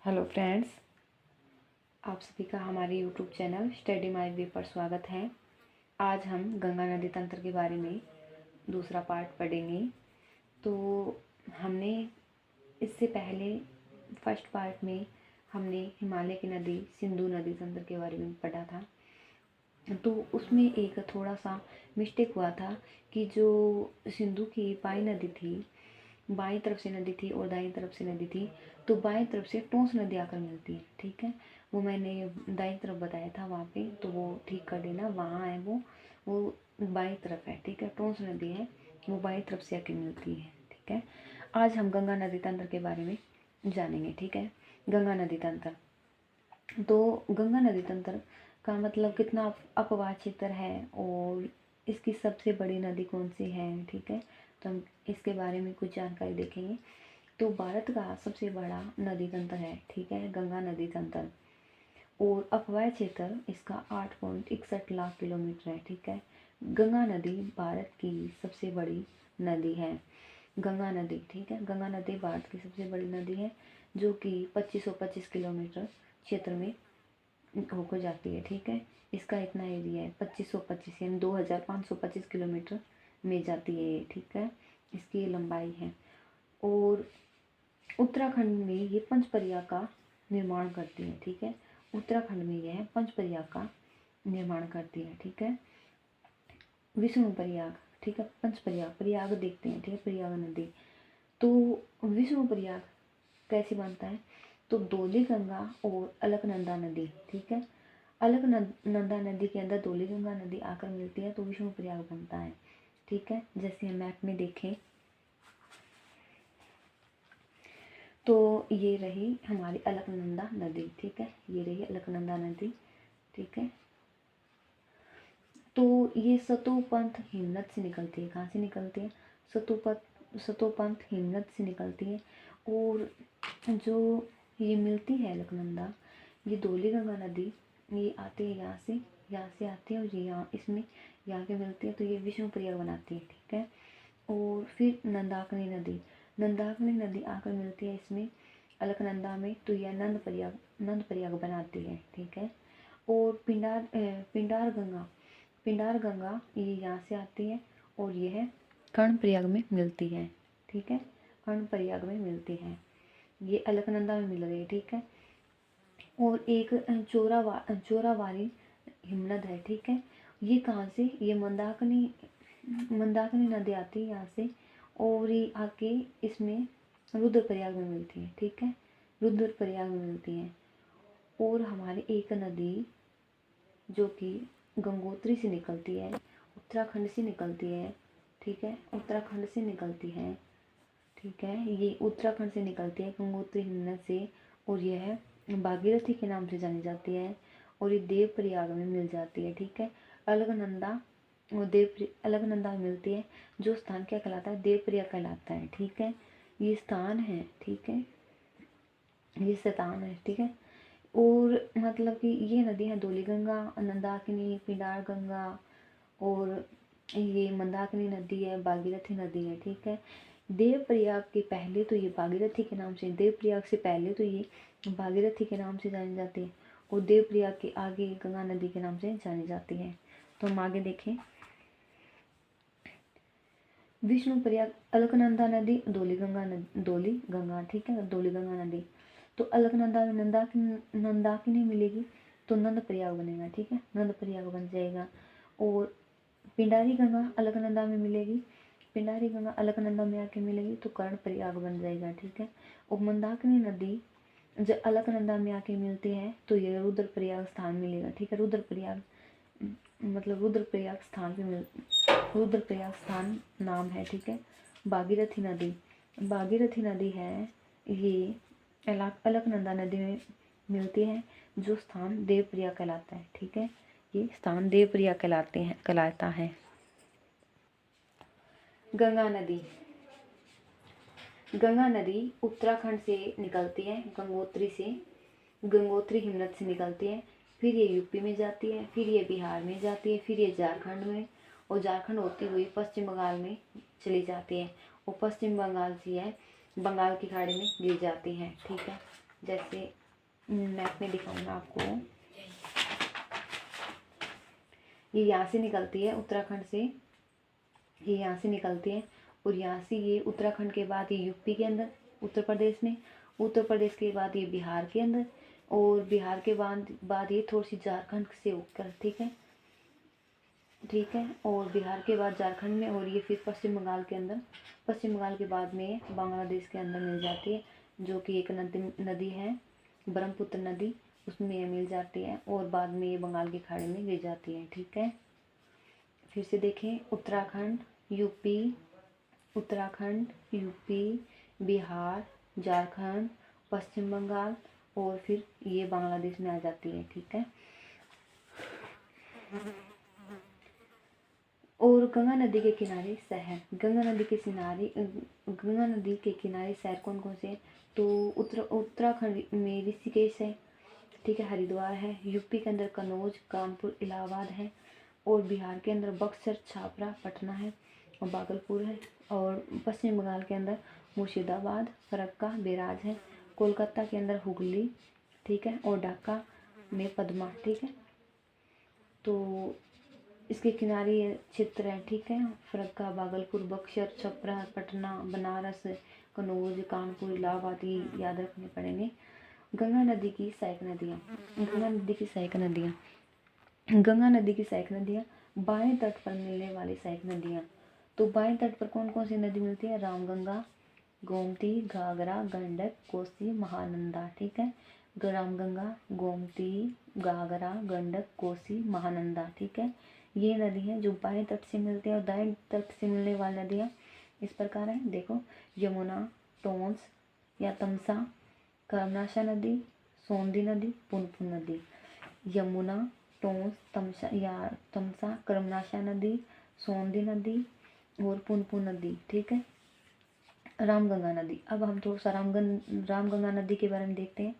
Hello friends, आप सभी का हमारे YouTube channel study my way पर स्वागत है। आज हम गंगा नदी तंत्र के बारे में दूसरा पार्ट पढ़ेंगे। तो हमने इससे पहले फर्स्ट पार्ट में हमने हिमालय की नदी सिंधु नदी तंत्र के बारे में पढ़ा था। तो उसमें एक थोड़ा सा मिस्टेक हुआ था कि जो सिंधु की बाईं तरफ से नदी थी और दाईं तरफ से नदी थी। तो बाईं तरफ से टोंस नदी आकर मिलती है, ठीक है। वो मैंने दाईं तरफ बताया था वहाँ पे, तो वो ठीक कर देना। वहाँ है वो बाईं तरफ है, ठीक है। टोंस नदी है, वो बाईं तरफ से आके मिलती है, ठीक है। आज हम गंगा नदी तंत्र के बारे में जानेंगे, ठीक है। गंगा नदी तंत्र, तो गंगा नदी तंत्र का मतलब कितना अपवाह क्षेत्र है और इसकी सबसे बड़ी नदी कौन सी है, ठीक है। तो हम इसके बारे में कुछ जानकारी देखेंगे। तो भारत का सबसे बड़ा नदी तंत्र है, ठीक है, गंगा नदी तंत्र। और अपवाह क्षेत्र इसका 8.61 लाख किलोमीटर है, ठीक है। गंगा नदी भारत की सबसे बड़ी नदी है, गंगा नदी, ठीक है। गंगा नदी भारत की सबसे बड़ी नदी है, जो कि 2525 किलोमीटर क्षेत्र में होकर जाती है, ठीक है। इसका इतना एरिया है 2525 यानी 2525 किलोमीटर में जाती है ये, ठीक है। इसकी लंबाई है। और उत्तराखंड में ये पंचपरिया का निर्माण करती है, ठीक है। उत्तराखंड में यह पंचपरिया का निर्माण करती है, ठीक है। विष्णु प्रयाग, ठीक है। पंचपरिया प्रयाग देखते हैं, ठीक है, प्रयाग नदी। तो विष्णु प्रयाग कैसे बनता है? तो धौली गंगा और अलकनंदा नदी, ठीक है। अलकनंदा नदी के अंदर धौली गंगा नदी आकर मिलती है, तो विष्णु प्रयाग बनता है, ठीक है। जैसे हम मैप में देखें तो ये रही हमारी अलकनंदा नदी, ठीक है। ये रही अलकनंदा नदी, ठीक है। तो ये सतोपंथ हिमनद से निकलती है। कहाँ से निकलती है? सतोपंथ हिमनद से निकलती है। और जो ये मिलती है अलकनंदा, ये धौली गंगा नदी, ये आते हैं यहाँ से आती है और ये यहाँ के मिलती है, तो ये विष्णु प्रयाग बनाती है, ठीक है। और फिर नंदाकिनी नदी आकर मिलती है इसमें अलकनंदा में, तो यह नंद प्रयाग बनाती है, ठीक है। और पिंडार गंगा ये यहाँ से आती है और यह कर्णप्रयाग में मिलती है, ठीक है। कर्णप्रयाग में मिलती है, ये अलकनंदा में मिल रही है, ठीक है। और एक चोरावारी हिमनद है, ठीक है। ये कहाँ से? ये मंदाकिनी नदी आती है यहाँ से और ये आके इसमें रुद्रप्रयाग में मिलती है, ठीक है। रुद्रप्रयाग में मिलती है। और हमारी एक नदी जो कि गंगोत्री से निकलती है, उत्तराखंड से निकलती है, ठीक है। उत्तराखंड से निकलती है, ठीक है। ये उत्तराखंड से निकलती है गंगोत्री हिमनद से, और यह भागीरथी के नाम से जानी जाती है और ये देवप्रयाग में मिल जाती है, ठीक है। अलकनंदा अलकनंदा में मिलती है। जो स्थान क्या कहलाता है? देवप्रयाग कहलाता है, ठीक है। ये स्थान है, ठीक है, ये स्थान है, ठीक है। और मतलब कि ये नदी है धौली गंगा, नंदाकिनी, पिंडार गंगा, और ये मंदाकिनी नदी है, भागीरथी नदी है, ठीक है। देवप्रयाग के पहले तो ये भागीरथी के नाम से, देवप्रयाग से पहले तो ये भागीरथी के नाम से जानी जाती है और देवप्रयाग के आगे गंगा नदी के नाम से जानी जाती है। तो हम आगे देखें। विष्णु प्रयाग, अलकनंदा नदी, धौली गंगा, ठीक है, धौली गंगा नदी। तो अलकनंदा में नंदाकिनी मिलेगी तो नंद प्रयाग बनेगा, ठीक है, नंद प्रयाग बन जाएगा। और पिंडारी गंगा अलकनंदा में मिलेगी, पिंडारी गंगा अलकनंदा में आके मिलेगी तो कर्ण प्रयाग बन जाएगा, ठीक है। और मंदाकिनी नदी जब अलकनंदा में आके मिलती है तो ये रुद्रप्रयाग स्थान मिलेगा, ठीक है। रुद्रप्रयाग मतलब रुद्रप्रयाग स्थान नाम है, ठीक है। भागीरथी नदी है, ये अलकनंदा नदी में मिलती है, जो स्थान देवप्रयाग कहलाता है, ठीक है। ये स्थान देवप्रयाग कहलाता है। गंगा नदी उत्तराखंड से निकलती है, गंगोत्री हिमनद से निकलती है, फिर ये यूपी में जाती है, फिर ये बिहार में जाती है, फिर ये झारखंड में, और झारखंड होती हुई पश्चिम बंगाल में चली जाती है, और पश्चिम बंगाल से है बंगाल की खाड़ी में गिर जाती है, ठीक है। जैसे मैप में दिखाऊंगा आपको, ये यहाँ से निकलती है उत्तराखंड से, ये यहाँ से निकलती है और यहाँ से ये उत्तराखंड के बाद ये यूपी के अंदर, उत्तर प्रदेश में, उत्तर प्रदेश के बाद ये बिहार के अंदर, और बिहार के बाद ये थोड़ी सी झारखंड से होकर, ठीक है, ठीक है, और बिहार के बाद झारखंड में, और ये फिर पश्चिम बंगाल के अंदर, पश्चिम बंगाल के बाद में बांग्लादेश के अंदर मिल जाती है, जो कि एक नदी है ब्रह्मपुत्र नदी, उसमें ये मिल जाती है और बाद में ये बंगाल की खाड़ी में गिर जाती है, ठीक है। फिर से देखें, उत्तराखंड, यूपी, उत्तराखंड, यूपी, बिहार, झारखंड, पश्चिम बंगाल, और फिर ये बांग्लादेश में आ जाती है, ठीक है। और गंगा नदी के किनारे शहर, गंगा नदी के किनारे शहर कौन कौन से हैं? तो उत्तराखंड में ऋषिकेश है, ठीक है, हरिद्वार है, यूपी के अंदर कन्नौज, कानपुर, इलाहाबाद है, और बिहार के अंदर बक्सर, छापरा, पटना है और भागलपुर है, और पश्चिम बंगाल के अंदर मुर्शिदाबाद, फरक्का, बेराज है, कोलकाता के अंदर हुगली, ठीक है, और ढाका में पद्मा, ठीक है। तो इसके किनारे क्षेत्र है, ठीक है, फरक्का, भागलपुर, बक्सर, छपरा, पटना, बनारस, कन्नौज, कानपुर, इलाहाबाद, याद रखने पड़ेंगे। गंगा नदी की सहायक नदियाँ, गंगा नदी की सहायक नदियाँ, गंगा नदी की सहायक नदियाँ, बाएं तट पर मिलने वाली सहायक नदियाँ। तो बाएं तट पर कौन कौन सी नदी मिलती है? रामगंगा, गोमती, घाघरा, गंडक, कोसी, महानंदा, ठीक है, रामगंगा, गोमती, घाघरा, गंडक, कोसी, महानंदा, ठीक है। ये नदी है जो बाएं तट से मिलती है, और दाएं तट से मिलने वाली नदियाँ इस प्रकार हैं, देखो, यमुना, टोंस या तमसा, कर्मनाशा नदी, सोंदी नदी, पुनपुन नदी। यमुना, टोंस, तमसा, कर्मनाशा नदी, सोंदी नदी और पुनपुन नदी, ठीक है। रामगंगा नदी, अब हम थोड़ा सा रामगंगा नदी के बारे में देखते हैं।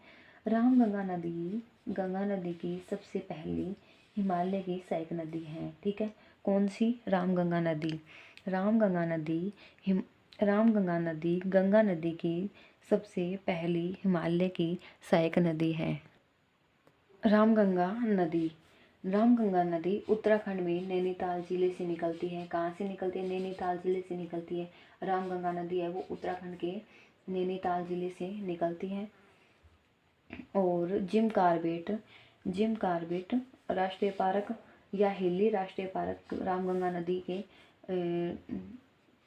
रामगंगा नदी गंगा नदी की सबसे पहली हिमालय की सहायक नदी है, ठीक है। कौन सी? रामगंगा नदी। रामगंगा नदी गंगा नदी की सबसे पहली हिमालय की सहायक नदी है। रामगंगा नदी उत्तराखंड में नैनीताल जिले से निकलती है। कहाँ से निकलती है? नैनीताल जिले से निकलती है। रामगंगा नदी है वो उत्तराखंड के नैनीताल जिले से निकलती है। और जिम कॉर्बेट राष्ट्रीय पार्क या हिली राष्ट्रीय पार्क रामगंगा नदी के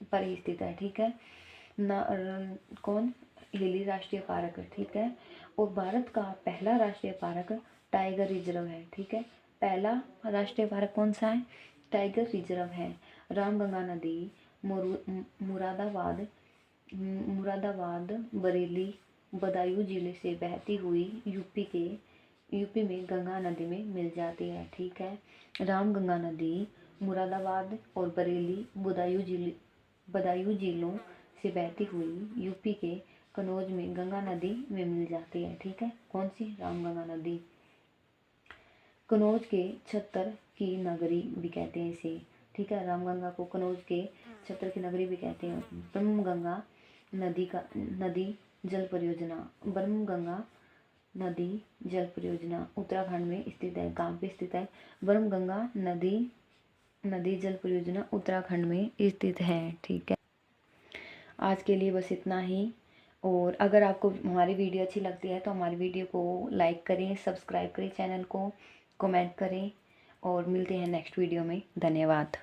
पर स्थित है, ठीक है। कौन? हिली राष्ट्रीय पार्क, ठीक है। और भारत का पहला राष्ट्रीय पार्क टाइगर रिजर्व है, ठीक है। पहला राष्ट्रीय पार्क कौन सा है? टाइगर रिजर्व है। रामगंगा नदी मुरादाबाद, बरेली, बदायूं जिले से बहती हुई यूपी में गंगा नदी में मिल जाती है, ठीक है। रामगंगा नदी मुरादाबाद और बरेली, बदायूं जिलों से बहती हुई यूपी के कन्नौज में गंगा नदी में मिल जाती है, ठीक है। कौन सी? रामगंगा नदी। कन्नौज के छत्तर की नगरी भी कहते हैं इसे, ठीक है। रामगंगा को कन्नौज के छत्तर की नगरी भी कहते हैं। ब्रह्मगंगा नदी जल परियोजना उत्तराखंड में स्थित है। कहाँ पे स्थित है? ब्रह्मगंगा नदी जल परियोजना उत्तराखंड में स्थित है, ठीक है। आज के लिए बस इतना ही। और अगर आपको हमारी वीडियो अच्छी लगती है तो हमारी वीडियो को लाइक करें, सब्सक्राइब करें चैनल को, कमेंट करें, और मिलते हैं नेक्स्ट वीडियो में। धन्यवाद।